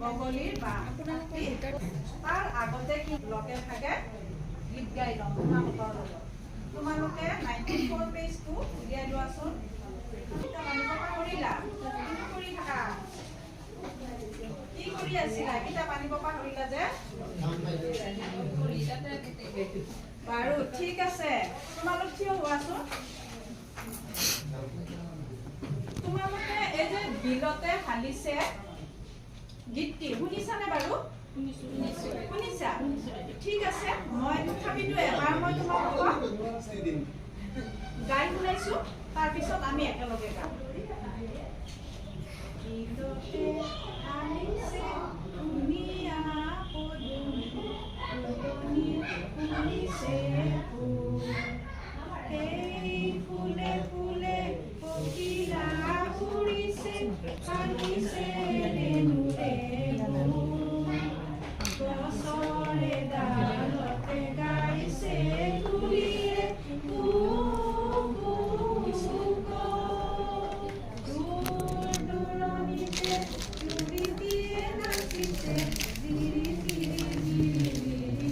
বগলীৰ বাঁহ তাৰ আগতে কি লগে ভাগে গীত গাই লওঁ তোমালোকৰ লগত তোমালোকে 94 পেজটো উলিয়াই লোৱাচোন পাহৰিলা কৰি থাকা কি কৰি আছিলা কিতাপ আনিব পাহৰিলা যে বাৰু ঠিক আছে তোমালোক থিয় হোৱাচোন তোমালোকে এই যে বিলতে হালিছে গীতটি শুনিছানে বাৰু শুনিছা ঠিক আছে মই তথাপিতো এবাৰ মই তোমালোকক গাই শুনাইছো তাৰপিছত আমি একেলগে গাম গীততে হালিছে ধুনীয়া পদুমী ফুলিছে এই ফুলে ফুলে পখিলা উৰিছে হালিছে ৰেণুৰে গছৰে ডালতে গাইছে কুলিয়ে দূৰ দূৰণিতে চুৰি দিয়ে নাচিছে জিৰি জিৰি জিৰি জিৰি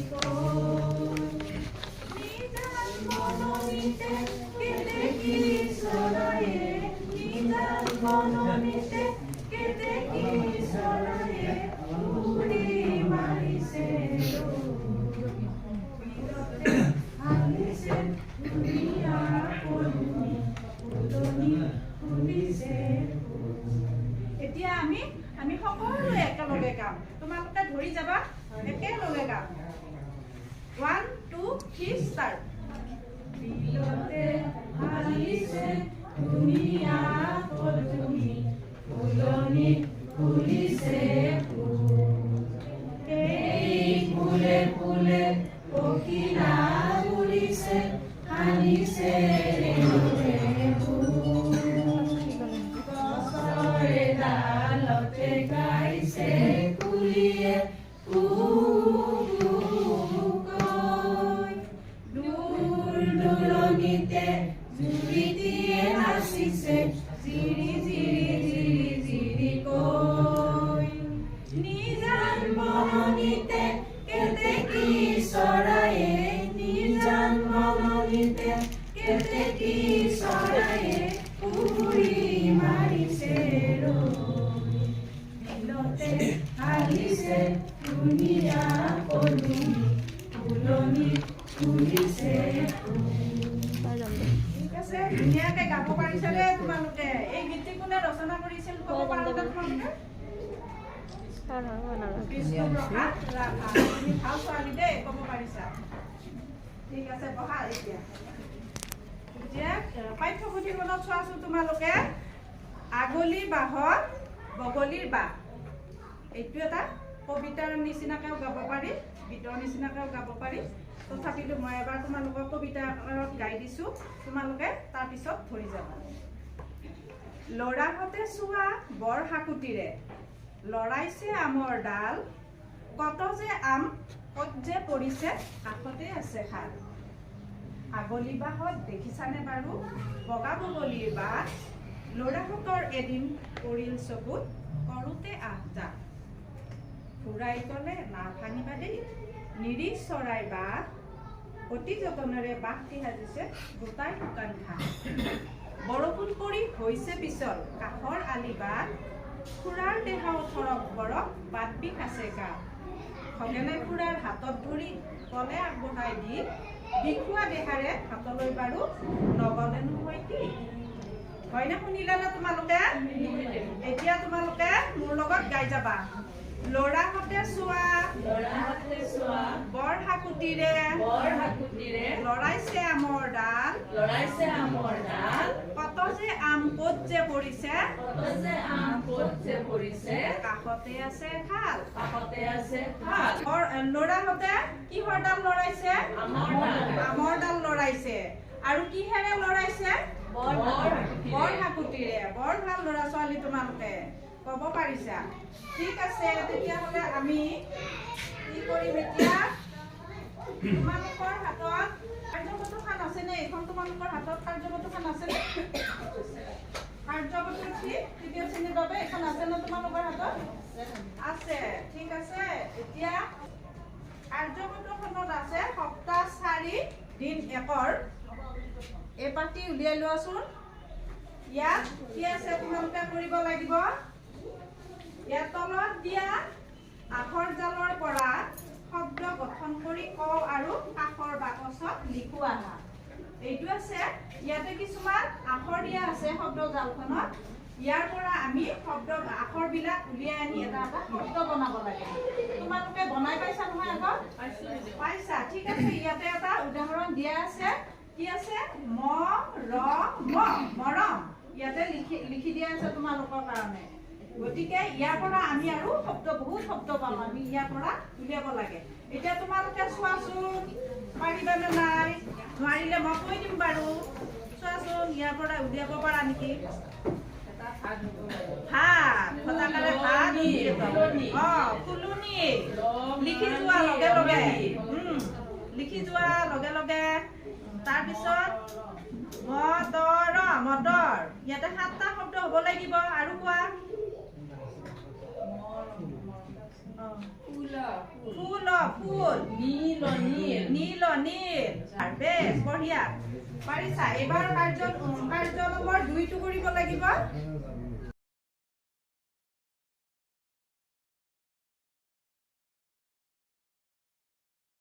নিজান মননিতে কেতেকী চৰায়ে নিজান মননিতে কেতেকী চৰায়ে উৰি মাৰিছে হালিছে ধুনীয়া পদুমী ফুলনি ফুলিছে এতিয়া আমি সকলোৱে একেলগে গাম তোমালোকে ধৰি যাবা একেলগে গাম 1 2 3 ষ্টাৰ্ট বিলতে হালিছে ধুনীয়া পদুমী ফুলনি ফুলিছে এই ফুলে ফুলে পখিলা উৰিছে হালিছে ৰেণুৰে গছৰে ডালতে গাইছে কুলিয়ে দূৰ দূৰণিতে জুৰি দিয়ে নাচিছে জিৰি জিৰি জিৰি জিৰি কৈ নিজান মননিতে কেতেকী চৰায়ে নিজান মননিতে কেতেকী চৰায়ে উৰি মাৰিছে বিলতে হালিছে ধুনীয়া পদুমী ফুলনি ফুলিছে ঠিক আছে ধুনীয়াকে গাব পাৰিছা ৰে তোমালোকে এই গীতটি কোনে ৰচনা কৰিছিল ক'ব পাৰিবা তোমালোকে বিষ্ণু প্ৰসাদ ৰাভা তুমি ভাল ছোৱালী দেই ক'ব পাৰিছা ঠিক আছে বহা এতিয়া পাঠ্যপুথিখনত চোৱাচোন তোমালোকে আগলি বাঁহত বগলীৰ বাঁহ এইটো এটা কবিতাৰ নিচিনাকেও গাব পাৰি গীতৰ নিচিনাকেও গাব পাৰি তথাপিতো মই এবাৰ তোমালোকক কবিতা গাই দিছোঁ তোমালোকে তাৰপিছত ধৰি যাবা ল'ৰাহঁতে চোৱা বৰ হাকুটিৰে লৰাইছে আমৰ ডাল কত যে আম কত যে পৰিছে কাষতে আছে খাল আগলি বাঁহত দেখিছানে বাৰু বগা বগলীৰ বাঁহ ল'ৰাহঁতৰ এদিন পৰিল চকুত কৰোঁতে আহজা ফুৰাই ক'লে না ভাঙিবা দেই নিৰিখ চৰাই বাঁহ অতি যতনেৰে বাঁহটি সাজিছে গোটাই শুকান ঘাঁহ বৰষুণ পৰি হৈছে পিছল কাষৰ আলি বাট খুৰাৰ দেহা ওঠৰক বৰক বাট বিষ আছে গা খগেনে খুৰাৰ হাতত ধৰি কলে আগবঢ়াই দি বিষুৱা দেহাৰে হাতলৈ বাৰু নগলে নহয় কি হয়নে শুনিলা না তোমালোকে এতিয়া তোমালোকে মোৰ লগত গাই যাবা ল'ৰাহঁতে চোৱা বৰ হাকুটিৰে লৰাইছে আমৰ ডাল কত যে আম ক'ত যে পৰিছে কাষতে আছে খাল ল'ৰাহঁতে কিহৰ ডাল লৰাইছে আমৰ ডাল লৰাইছে আৰু কিহেৰে লৰাইছে বৰ হাকুটিৰে বৰ ভাল ল'ৰা ছোৱালী তোমালোকে ক'ব পাৰিছা ঠিক আছে তেতিয়াহ'লে আমি কি কৰিম এতিয়া তোমালোকৰ হাতত কাৰ্যপত্ৰখন আছেনে এইখন তোমালোকৰ হাতত কাৰ্যপত্ৰখন আছেনে কাৰ্যপত্ৰটি তৃতীয় শ্ৰেণীৰ বাবে এখন আছেনে তোমালোকৰ হাতত দিন 1ৰ এই পাতি উলিয়াই লোৱাচোন। ইয়াত কি আছে তোমালোকে কৰিব লাগিব। ইয়াৰ তলত দিয়া আখৰ জালৰ পৰা শব্দ গঠন কৰি ক আৰু কাষৰ বাকচত লিখোৱা আহা। এইটো আছে ইয়াতে কিছুমান আখৰ দিয়া আছে শব্দ জালখনত। ইয়াৰ পৰা আমি আখৰবিলাক উলিয়াই আনি এটা শব্দ বনাব লাগে। তোমালোকে বনাই পাইছা নহয় আগত? পাইছা, ঠিক আছে। ইয়াতে এটা উদাহৰণ দিয়া আছে। কি আছে? মৰম। ইয়াতে লিখি দিয়া আছে তোমালোকৰ কাৰণে। গতিকে ইয়াৰ পৰা আমি আৰু বহুত শব্দ পাম। আমি ইয়াৰ পৰা উলিয়াব লাগে। এতিয়া তোমালোকে চোৱাচোন পাৰিবানে নাই? নোৱাৰিলে মই কৈ দিম বাৰু। চোৱাচোন ইয়াৰ পৰা উলিয়াব পাৰা নেকি? ভাত, ফটাকাৰে ভাত, ফুলনি। লিখি যোৱা লগে লগে তাৰপিছত মটৰ। ইয়াতে 7টা শব্দ হ'ব লাগিব। আৰু কোৱা। ফুল, নীল। বেছ বঢ়িয়া পাৰিছা। এইবাৰ কাৰ্য নম্বৰ 2টো কৰিব লাগিব।